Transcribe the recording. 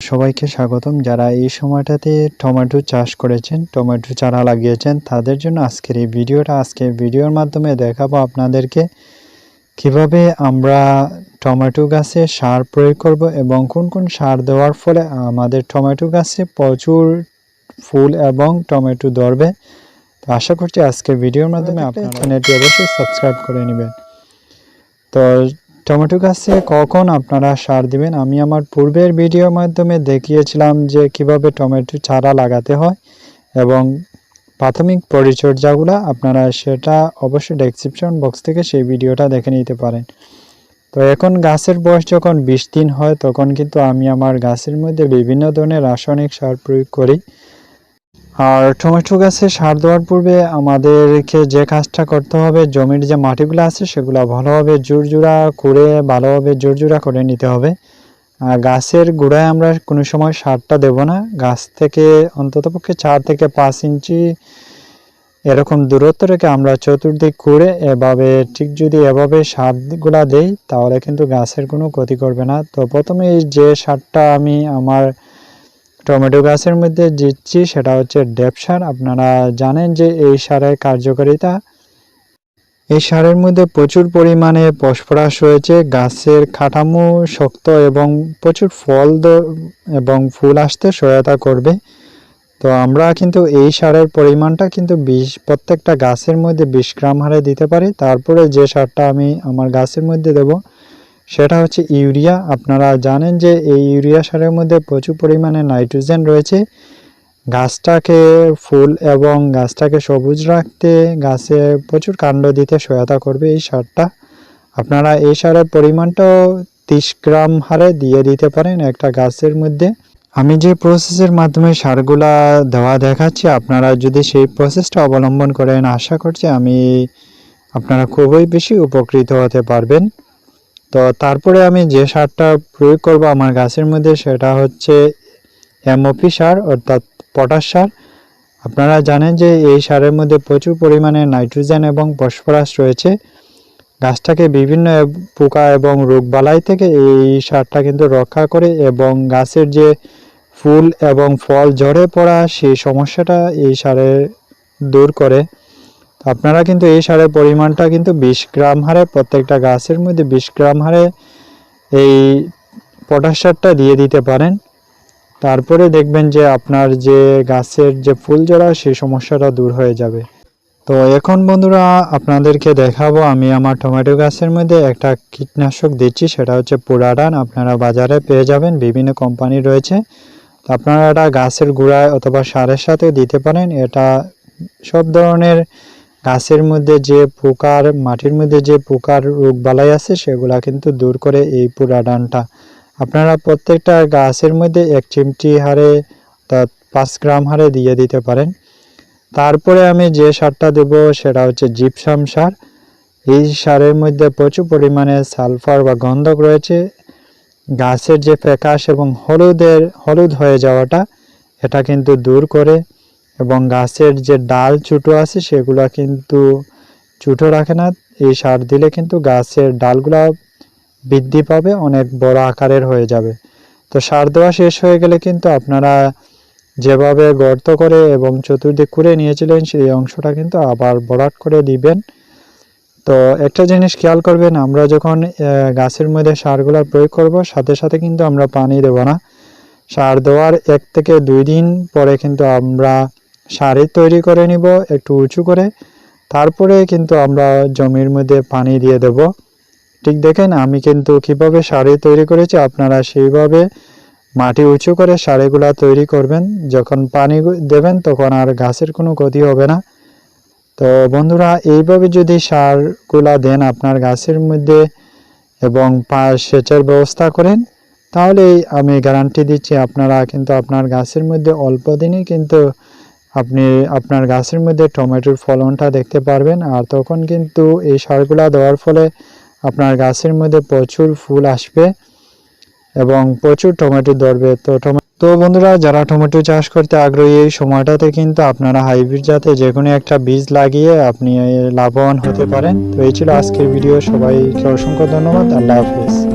সবাইকে স্বাগতম। যারা এই সময়টাতে টমেটো চাষ করেছেন, টমেটো চারা লাগিয়েছেন, তাদের জন্য আজকের এই ভিডিওটা। আজকের ভিডিওর মাধ্যমে দেখাবো আপনাদেরকে কিভাবে আমরা টমেটো গাছে সার প্রয়োগ করব এবং কোন কোন সার দেওয়ার ফলে আমাদের টমেটো গাছে প্রচুর ফুল এবং টমেটো ধরবে। তো আশা করছি আজকের ভিডিওর মাধ্যমে আপনারা চ্যানেলটি অবশ্যই সাবস্ক্রাইব করে নেবেন। তো টমেটো গাছে কখন আপনারা সার দিবেন, আমি আমার পূর্বের ভিডিওর মাধ্যমে দেখিয়েছিলাম যে কিভাবে টমেটো চারা লাগাতে হয় এবং প্রাথমিক পরিচর্যাগুলো আপনারা সেটা অবশ্যই ডেসক্রিপশন বক্স থেকে সেই ভিডিওটা দেখে নিতে পারেন। তো এখন গাছের বয়স যখন 20 দিন হয় তখন কিন্তু আমি আমার গাছের মধ্যে বিভিন্ন ধরনের রাসায়নিক সার প্রয়োগ করি। আর টমেটো গাছে সার দেওয়ার পূর্বে আমাদেরকে যে কাজটা করতে হবে, জমির যে মাটিগুলো আছে সেগুলো ভালোভাবে জোরজোড়া করে নিতে হবে। আর গাছের গোড়ায় আমরা কোনো সময় সারটা দেব না। গাছ থেকে অন্ততপক্ষে 4 থেকে 5 ইঞ্চি এরকম দূরত্ব রেখে আমরা চতুর্দিক করে যদি এভাবে সারগুলা দেই তাহলে কিন্তু গাছের কোনো ক্ষতি করবে না। তো প্রথমে যে সারটা আমি আমার টমেটো গাছের মধ্যে দিচ্ছি সেটা হচ্ছে ডেপ সার। আপনারা জানেন যে এই সারের কার্যকারিতা, এই সারের মধ্যে প্রচুর পরিমাণে ফসফরাস রয়েছে, গাছের কাঠামো শক্ত এবং প্রচুর ফল এবং ফুল আসতে সহায়তা করবে। তো আমরা কিন্তু এই সারের পরিমাণটা কিন্তু প্রত্যেকটা গাছের মধ্যে 20 গ্রাম হারে দিতে পারি। তারপরে যে সারটা আমি আমার গাছের মধ্যে দেব সেটা হচ্ছে ইউরিয়া। আপনারা জানেন যে এই ইউরিয়া সারের মধ্যে প্রচুর পরিমাণে নাইট্রোজেন রয়েছে। গাছটাকে ফুল এবং গাছটাকে সবুজ রাখতে, গাছে প্রচুর কাণ্ড দিতে সহায়তা করবে এই সারটা। আপনারা এই সারের পরিমাণটাও 30 গ্রাম হারে দিয়ে দিতে পারেন একটা গাছের মধ্যে। আমি যে প্রসেসের মাধ্যমে সারগুলা দেওয়া দেখাচ্ছি, আপনারা যদি সেই প্রসেসটা অবলম্বন করেন আশা করছি আপনারা খুবই বেশি উপকৃত হতে পারবেন। তো তারপরে আমি যে সারটা প্রয়োগ করব আমার গাছের মধ্যে সেটা হচ্ছে এমওপি সার অর্থাৎ পটাশ সার। আপনারা জানেন যে এই সারের মধ্যে প্রচুর পরিমাণে নাইট্রোজেন এবং ফসফরাস রয়েছে। গাছটাকে বিভিন্ন পোকা এবং রোগবালাই থেকে এই সারটা কিন্তু রক্ষা করে এবং গাছের যে ফুল এবং ফল ঝরে পড়া সেই সমস্যাটা এই সারে দূর করে। আপনারা কিন্তু এই সারের পরিমাণটা কিন্তু 20 গ্রাম হারে, প্রত্যেকটা গাছের মধ্যে 20 গ্রাম হারে এই পটাশ সারটা দিয়ে দিতে পারেন। তারপরে দেখবেন যে আপনার যে গাছের যে ফুল ঝরা সেই সমস্যাটা দূর হয়ে যাবে। তো এখন বন্ধুরা আপনাদেরকে দেখাবো আমি আমার টমেটো গাছের মধ্যে একটা কীটনাশক দিচ্ছি, সেটা হচ্ছে পুরাডান। আপনারা বাজারে পেয়ে যাবেন, বিভিন্ন কোম্পানি রয়েছে। আপনারা এটা গাছের গোড়ায় অথবা সারের সাথে দিতে পারেন। এটা সব ধরনের গাছের মধ্যে যে মাটির মধ্যে যে পোকার রোগবালাই আছে সেগুলা কিন্তু দূর করে এই পুরাডানটা। আপনারা প্রত্যেকটা গাছের মধ্যে 1 চিমটি হারে অর্থাৎ 5 গ্রাম হারে দিয়ে দিতে পারেন। তারপরে আমি যে সারটা দেব সেটা হচ্ছে জিপসাম সার। এই সারের মধ্যে প্রচুর পরিমাণে সালফার বা গন্ধক রয়েছে। গাছের যে ফ্যাকাশ এবং হলুদ হয়ে যাওয়াটা এটা কিন্তু দূর করে এবং গাছের যে ডাল ছোটো আছে সেগুলো কিন্তু ছোটো রাখে না। এই সার দিলে কিন্তু গাছের ডালগুলা বৃদ্ধি পাবে, অনেক বড় আকারের হয়ে যাবে। তো সার দেওয়া শেষ হয়ে গেলে কিন্তু আপনারা যেভাবে গর্ত করে এবং চতুর্দিক করে নিয়েছিলেন সেই অংশটা কিন্তু আবার ভরাট করে দিবেন। তো একটা জিনিস খেয়াল করবেন, আমরা যখন গাছের মধ্যে সারগুলো প্রয়োগ করব সাথে সাথে কিন্তু আমরা পানি দেব না। সার দেওয়ার 1 থেকে 2 দিন পরে কিন্তু আমরা সারি তৈরি করে নিব একটু উঁচু করে, তারপরে কিন্তু আমরা জমির মধ্যে পানি দিয়ে দেব। ঠিক দেখেন আমি কিন্তু কিভাবে সারি তৈরি করেছি, আপনারা সেইভাবে মাটি উঁচু করে সারিগুলা তৈরি করবেন। যখন পানি দেবেন তখন আর গাছের কোনো ক্ষতি হবে না। তো বন্ধুরা এইভাবে যদি সারগুলা দেন আপনার গাছের মধ্যে এবং সেচের ব্যবস্থা করেন তাহলে আমি গ্যারান্টি দিচ্ছি আপনারা কিন্তু আপনার গাছের মধ্যে অল্প দিনেই কিন্তু আপনি আপনার গাছের মধ্যে টমেটোর ফলনটা দেখতে পারবেন। আর তখন কিন্তু এই সারগুলা দেওয়ার ফলে আপনার গাছের মধ্যে প্রচুর ফুল আসবে এবং প্রচুর টমেটো ধরবে। তো বন্ধুরা যারা টমেটো চাষ করতে আগ্রহী এই সময়টাতে কিন্তু আপনারা হাইব্রিড জাতে যে কোনো একটা বীজ লাগিয়ে আপনি লাভবান হতে পারেন। তো এই ছিল আজকের ভিডিও, সবাইকে অসংখ্য ধন্যবাদ। আল্লাহ হাফেজ।